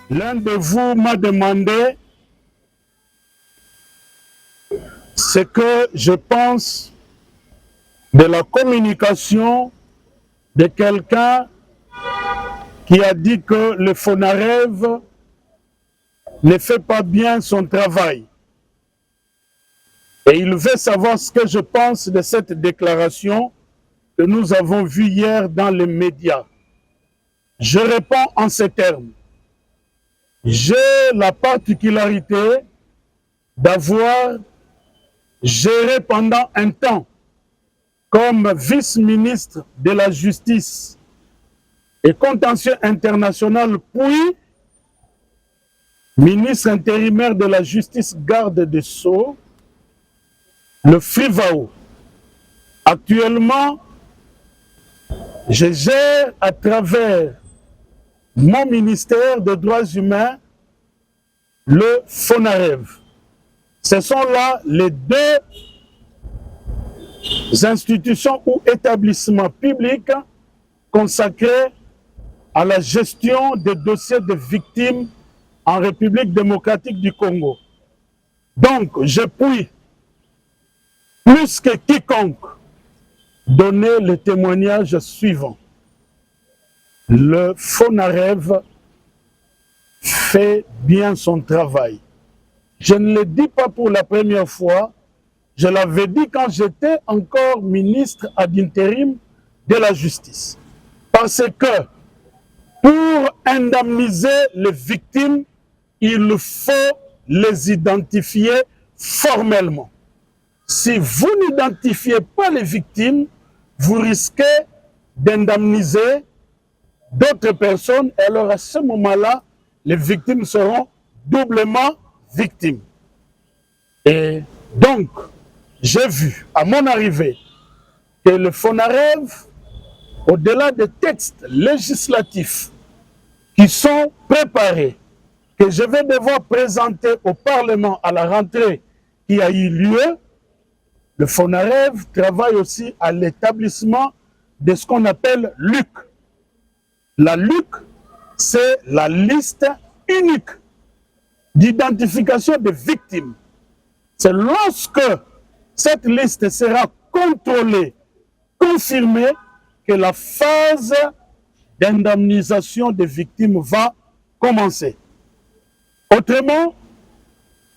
L'un de vous m'a demandé ce que je pense de la communication de quelqu'un qui a dit que le FONAREV ne fait pas bien son travail. Et il veut savoir ce que je pense de cette déclaration que nous avons vue hier dans les médias. Je réponds en ces termes. J'ai la particularité d'avoir géré pendant un temps comme vice-ministre de la Justice et contentieux international, puis ministre intérimaire de la Justice, garde des Sceaux, le FRIVAO. Actuellement, je gère à travers mon ministère des Droits humains le FONAREV. Ce sont là les deux institutions ou établissements publics consacrés à la gestion des dossiers de victimes en République démocratique du Congo. Donc, je puis, plus que quiconque, donner le témoignage suivant. Le FONAREV fait bien son travail. Je ne le dis pas pour la première fois, je l'avais dit quand j'étais encore ministre ad interim de la Justice. Parce que pour indemniser les victimes, il faut les identifier formellement. Si vous n'identifiez pas les victimes, vous risquez d'indemniser d'autres personnes. Et alors à ce moment-là, les victimes seront doublement victimes. Et donc, j'ai vu à mon arrivée que le FONAREV, au-delà des textes législatifs qui sont préparés, que je vais devoir présenter au Parlement à la rentrée qui a eu lieu, le FONAREV travaille aussi à l'établissement de ce qu'on appelle LUC. La LUC, c'est la liste unique d'identification des victimes. C'est lorsque cette liste sera contrôlée, confirmée, que la phase d'indemnisation des victimes va commencer. Autrement,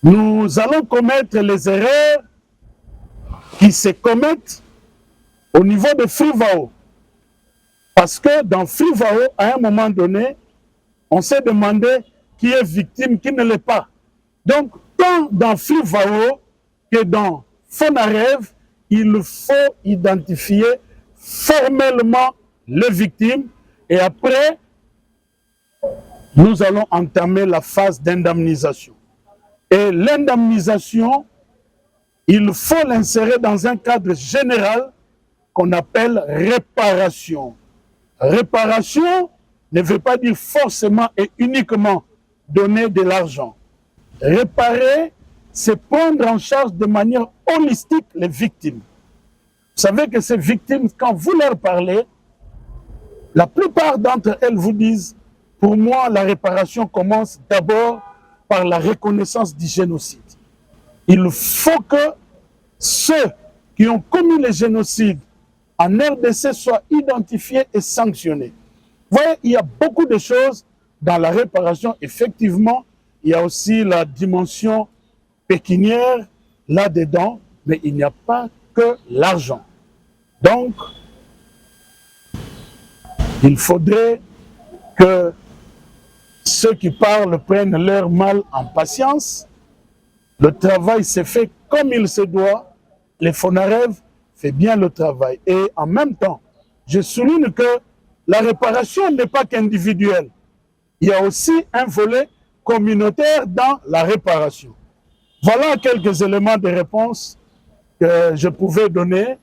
nous allons commettre les erreurs qui se commettent au niveau de FRIVAO. Parce que dans FRIVAO, à un moment donné, on s'est demandé qui est victime, qui ne l'est pas. Donc, tant dans FRIVAO que dans FONAREV, il faut identifier formellement les victimes et après, nous allons entamer la phase d'indemnisation. Et l'indemnisation, il faut l'insérer dans un cadre général qu'on appelle réparation. Réparation ne veut pas dire forcément et uniquement donner de l'argent. Réparer, c'est prendre en charge de manière holistique les victimes. Vous savez que ces victimes, quand vous leur parlez, la plupart d'entre elles vous disent, pour moi, la réparation commence d'abord par la reconnaissance du génocide. Il faut que ceux qui ont commis le génocide en RDC soient identifiés et sanctionnés. Vous voyez, il y a beaucoup de choses dans la réparation. Effectivement, il y a aussi la dimension pécuniaire là-dedans, mais il n'y a pas que l'argent. Donc, il faudrait que ceux qui parlent prennent leur mal en patience. Le travail s'est fait comme il se doit. Les FONAREV fait bien le travail. Et en même temps, je souligne que la réparation n'est pas qu'individuelle. Il y a aussi un volet communautaire dans la réparation. Voilà quelques éléments de réponse que je pouvais donner.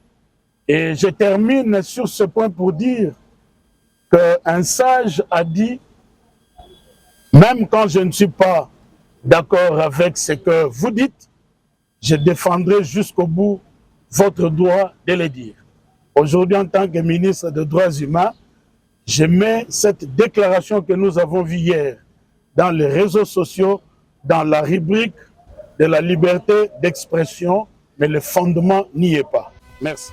Et je termine sur ce point pour dire qu'un sage a dit, même quand je ne suis pas d'accord avec ce que vous dites, je défendrai jusqu'au bout votre droit de le dire. Aujourd'hui, en tant que ministre des Droits humains, je mets cette déclaration que nous avons vue hier dans les réseaux sociaux, dans la rubrique de la liberté d'expression, mais le fondement n'y est pas. Merci.